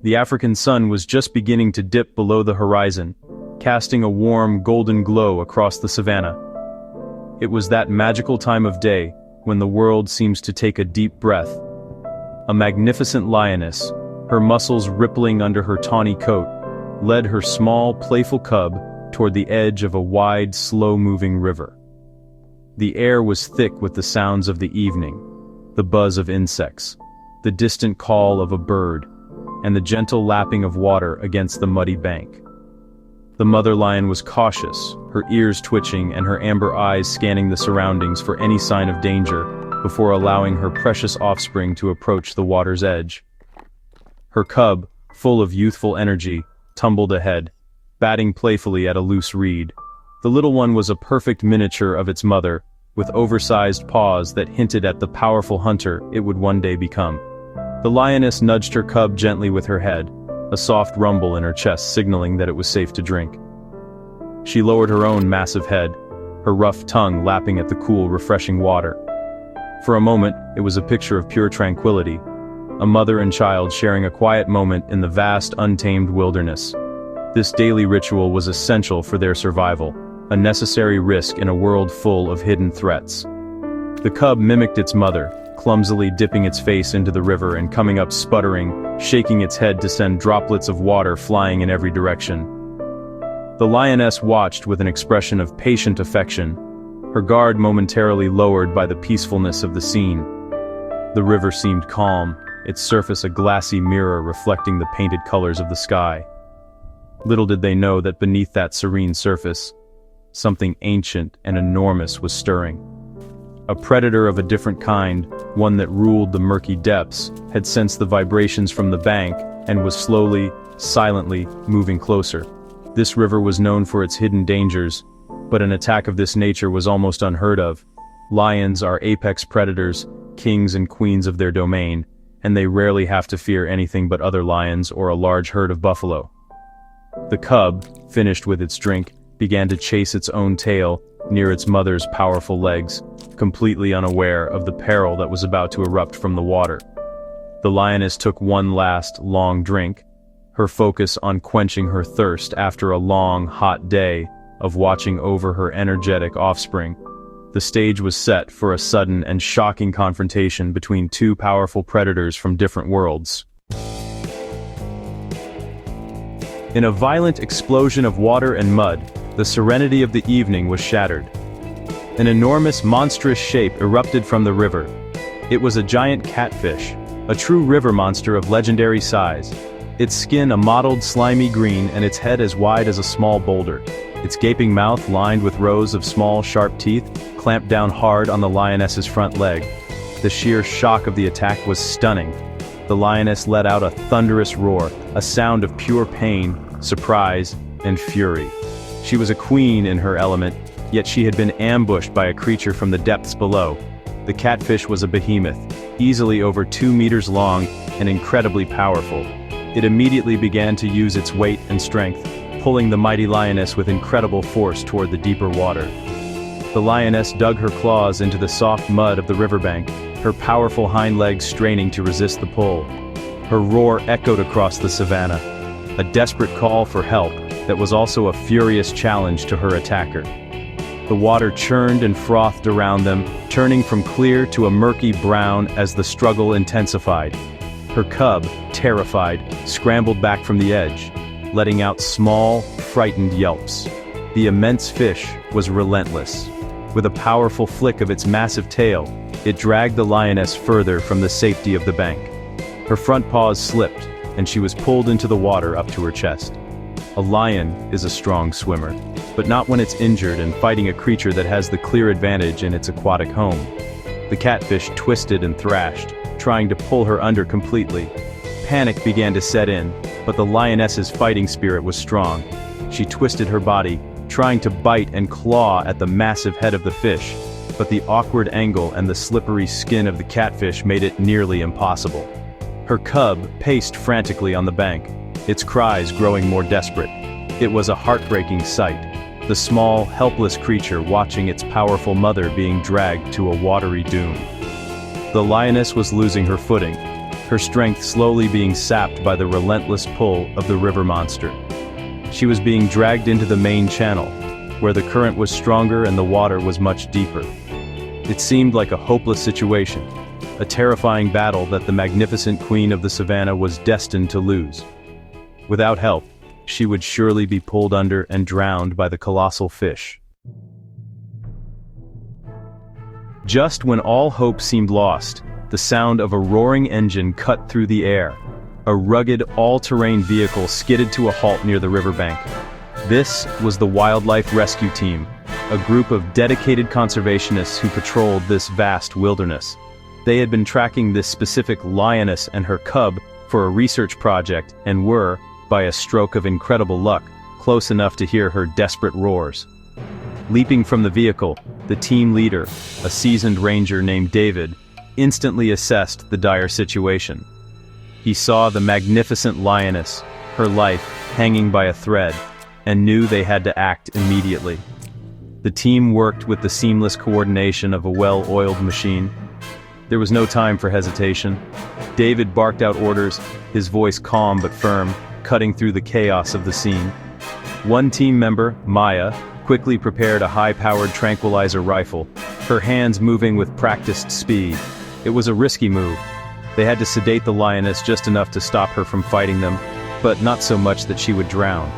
The African sun was just beginning to dip below the horizon, casting a warm golden glow across the savanna. It was that magical time of day when the world seems to take a deep breath. A magnificent lioness, her muscles rippling under her tawny coat, led her small, playful cub toward the edge of a wide, slow-moving river. The air was thick with the sounds of the evening, the buzz of insects, the distant call of a bird, and the gentle lapping of water against the muddy bank. The mother lion was cautious, her ears twitching and her amber eyes scanning the surroundings for any sign of danger before allowing her precious offspring to approach the water's edge. Her cub, full of youthful energy, tumbled ahead, batting playfully at a loose reed. The little one was a perfect miniature of its mother, with oversized paws that hinted at the powerful hunter it would one day become. The lioness nudged her cub gently with her head, a soft rumble in her chest signaling that it was safe to drink. She lowered her own massive head, her rough tongue lapping at the cool, refreshing water. For a moment, it was a picture of pure tranquility, a mother and child sharing a quiet moment in the vast, untamed wilderness. This daily ritual was essential for their survival, a necessary risk in a world full of hidden threats. The cub mimicked its mother, clumsily dipping its face into the river and coming up sputtering, shaking its head to send droplets of water flying in every direction. The lioness watched with an expression of patient affection, her guard momentarily lowered by the peacefulness of the scene. The river seemed calm, its surface a glassy mirror reflecting the painted colors of the sky. Little did they know that beneath that serene surface, something ancient and enormous was stirring. A predator of a different kind, one that ruled the murky depths, had sensed the vibrations from the bank and was slowly, silently moving closer. This river was known for its hidden dangers, but an attack of this nature was almost unheard of. Lions are apex predators, kings and queens of their domain, and they rarely have to fear anything but other lions or a large herd of buffalo. The cub, finished with its drink, began to chase its own tail near its mother's powerful legs, completely unaware of the peril that was about to erupt from the water. The lioness took one last, long drink, her focus on quenching her thirst after a long, hot day of watching over her energetic offspring. The stage was set for a sudden and shocking confrontation between two powerful predators from different worlds. In a violent explosion of water and mud, the serenity of the evening was shattered. An enormous, monstrous shape erupted from the river. It was a giant catfish, a true river monster of legendary size. Its skin a mottled, slimy green and its head as wide as a small boulder. Its gaping mouth lined with rows of small, sharp teeth, clamped down hard on the lioness's front leg. The sheer shock of the attack was stunning. The lioness let out a thunderous roar, a sound of pure pain, surprise, and fury. She was a queen in her element, yet she had been ambushed by a creature from the depths below. The catfish was a behemoth, easily over 2 meters long and incredibly powerful. It immediately began to use its weight and strength, pulling the mighty lioness with incredible force toward the deeper water. The lioness dug her claws into the soft mud of the riverbank, her powerful hind legs straining to resist the pull. Her roar echoed across the savanna, a desperate call for help that was also a furious challenge to her attacker. The water churned and frothed around them, turning from clear to a murky brown as the struggle intensified. Her cub, terrified, scrambled back from the edge, letting out small, frightened yelps. The immense fish was relentless. With a powerful flick of its massive tail, it dragged the lioness further from the safety of the bank. Her front paws slipped, and she was pulled into the water up to her chest. A lion is a strong swimmer, but not when it's injured and fighting a creature that has the clear advantage in its aquatic home. The catfish twisted and thrashed, trying to pull her under completely. Panic began to set in, but the lioness's fighting spirit was strong. She twisted her body, trying to bite and claw at the massive head of the fish, but the awkward angle and the slippery skin of the catfish made it nearly impossible. Her cub paced frantically on the bank, its cries growing more desperate. It was a heartbreaking sight, the small, helpless creature watching its powerful mother being dragged to a watery doom. The lioness was losing her footing, her strength slowly being sapped by the relentless pull of the river monster. She was being dragged into the main channel, where the current was stronger and the water was much deeper. It seemed like a hopeless situation, a terrifying battle that the magnificent queen of the savannah was destined to lose. Without help, she would surely be pulled under and drowned by the colossal fish. Just when all hope seemed lost, the sound of a roaring engine cut through the air. A rugged, all-terrain vehicle skidded to a halt near the riverbank. This was the Wildlife Rescue Team, a group of dedicated conservationists who patrolled this vast wilderness. They had been tracking this specific lioness and her cub for a research project and were, by a stroke of incredible luck, close enough to hear her desperate roars. Leaping from the vehicle, the team leader, a seasoned ranger named David, instantly assessed the dire situation. He saw the magnificent lioness, her life hanging by a thread, and knew they had to act immediately. The team worked with the seamless coordination of a well-oiled machine. There was no time for hesitation. David barked out orders, his voice calm but firm, cutting through the chaos of the scene. One team member, Maya, quickly prepared a high-powered tranquilizer rifle, her hands moving with practiced speed. It was a risky move. They had to sedate the lioness just enough to stop her from fighting them, but not so much that she would drown.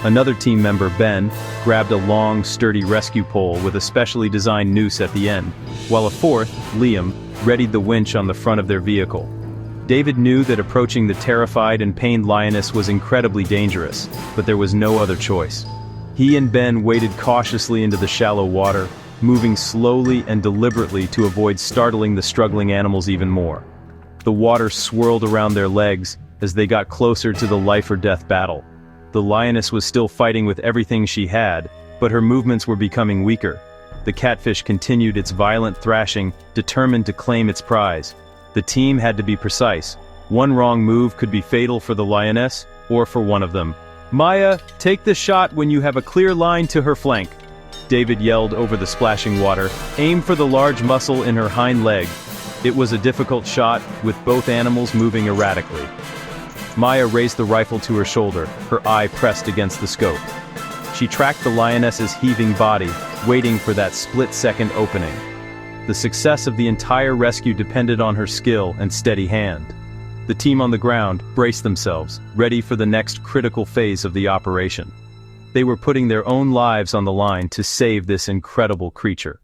Another team member, Ben, grabbed a long, sturdy rescue pole with a specially designed noose at the end, while a fourth, Liam, readied the winch on the front of their vehicle. David knew that approaching the terrified and pained lioness was incredibly dangerous, but there was no other choice. He and Ben waded cautiously into the shallow water, moving slowly and deliberately to avoid startling the struggling animals even more. The water swirled around their legs as they got closer to the life-or-death battle. The lioness was still fighting with everything she had, but her movements were becoming weaker. The catfish continued its violent thrashing, determined to claim its prize. The team had to be precise. One wrong move could be fatal for the lioness, or for one of them. "Maya, take the shot when you have a clear line to her flank," David yelled over the splashing water. "Aim for the large muscle in her hind leg." It was a difficult shot, with both animals moving erratically. Maya raised the rifle to her shoulder, her eye pressed against the scope. She tracked the lioness's heaving body, waiting for that split-second opening. The success of the entire rescue depended on her skill and steady hand. The team on the ground braced themselves, ready for the next critical phase of the operation. They were putting their own lives on the line to save this incredible creature.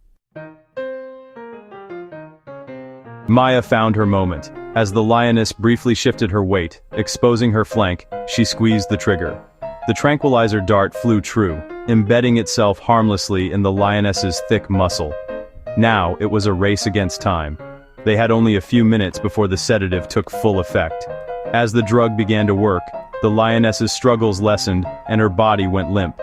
Maya found her moment. As the lioness briefly shifted her weight, exposing her flank, she squeezed the trigger. The tranquilizer dart flew true, embedding itself harmlessly in the lioness's thick muscle. Now it was a race against time. They had only a few minutes before the sedative took full effect. As the drug began to work, the lioness's struggles lessened and her body went limp.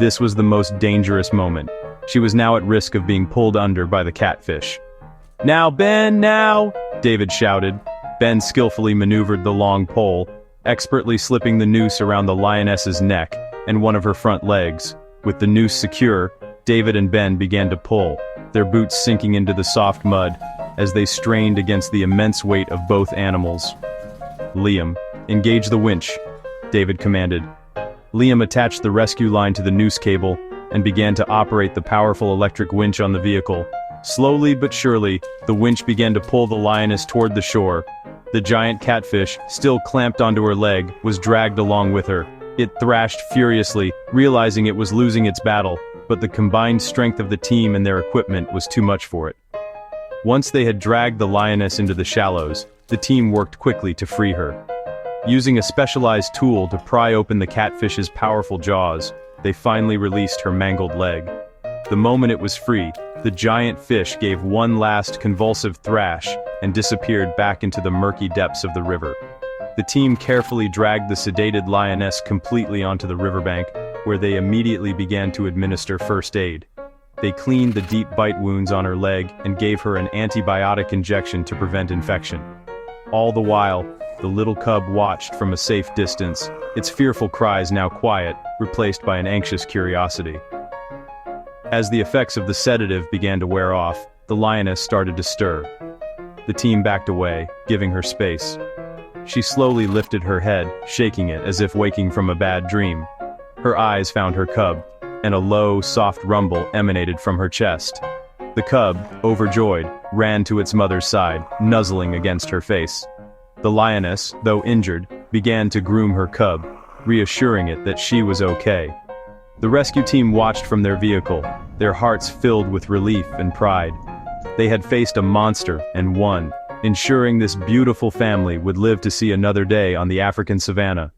This was the most dangerous moment. She was now at risk of being pulled under by the catfish. "Now, Ben, now!" David shouted. Ben skillfully maneuvered the long pole, expertly slipping the noose around the lioness's neck and one of her front legs. With the noose secure, David and Ben began to pull, their boots sinking into the soft mud as they strained against the immense weight of both animals. "Liam, engage the winch," David commanded. Liam attached the rescue line to the noose cable and began to operate the powerful electric winch on the vehicle. Slowly but surely, the winch began to pull the lioness toward the shore. The giant catfish, still clamped onto her leg, was dragged along with her. It thrashed furiously, realizing it was losing its battle, but the combined strength of the team and their equipment was too much for it. Once they had dragged the lioness into the shallows, the team worked quickly to free her. Using a specialized tool to pry open the catfish's powerful jaws, they finally released her mangled leg. The moment it was free, the giant fish gave one last convulsive thrash and disappeared back into the murky depths of the river. The team carefully dragged the sedated lioness completely onto the riverbank, where they immediately began to administer first aid. They cleaned the deep bite wounds on her leg and gave her an antibiotic injection to prevent infection. All the while, the little cub watched from a safe distance, its fearful cries now quiet, replaced by an anxious curiosity. As the effects of the sedative began to wear off, the lioness started to stir. The team backed away, giving her space. She slowly lifted her head, shaking it as if waking from a bad dream. Her eyes found her cub, and a low, soft rumble emanated from her chest. The cub, overjoyed, ran to its mother's side, nuzzling against her face. The lioness, though injured, began to groom her cub, reassuring it that she was okay. The rescue team watched from their vehicle, their hearts filled with relief and pride. They had faced a monster and won, ensuring this beautiful family would live to see another day on the African savanna.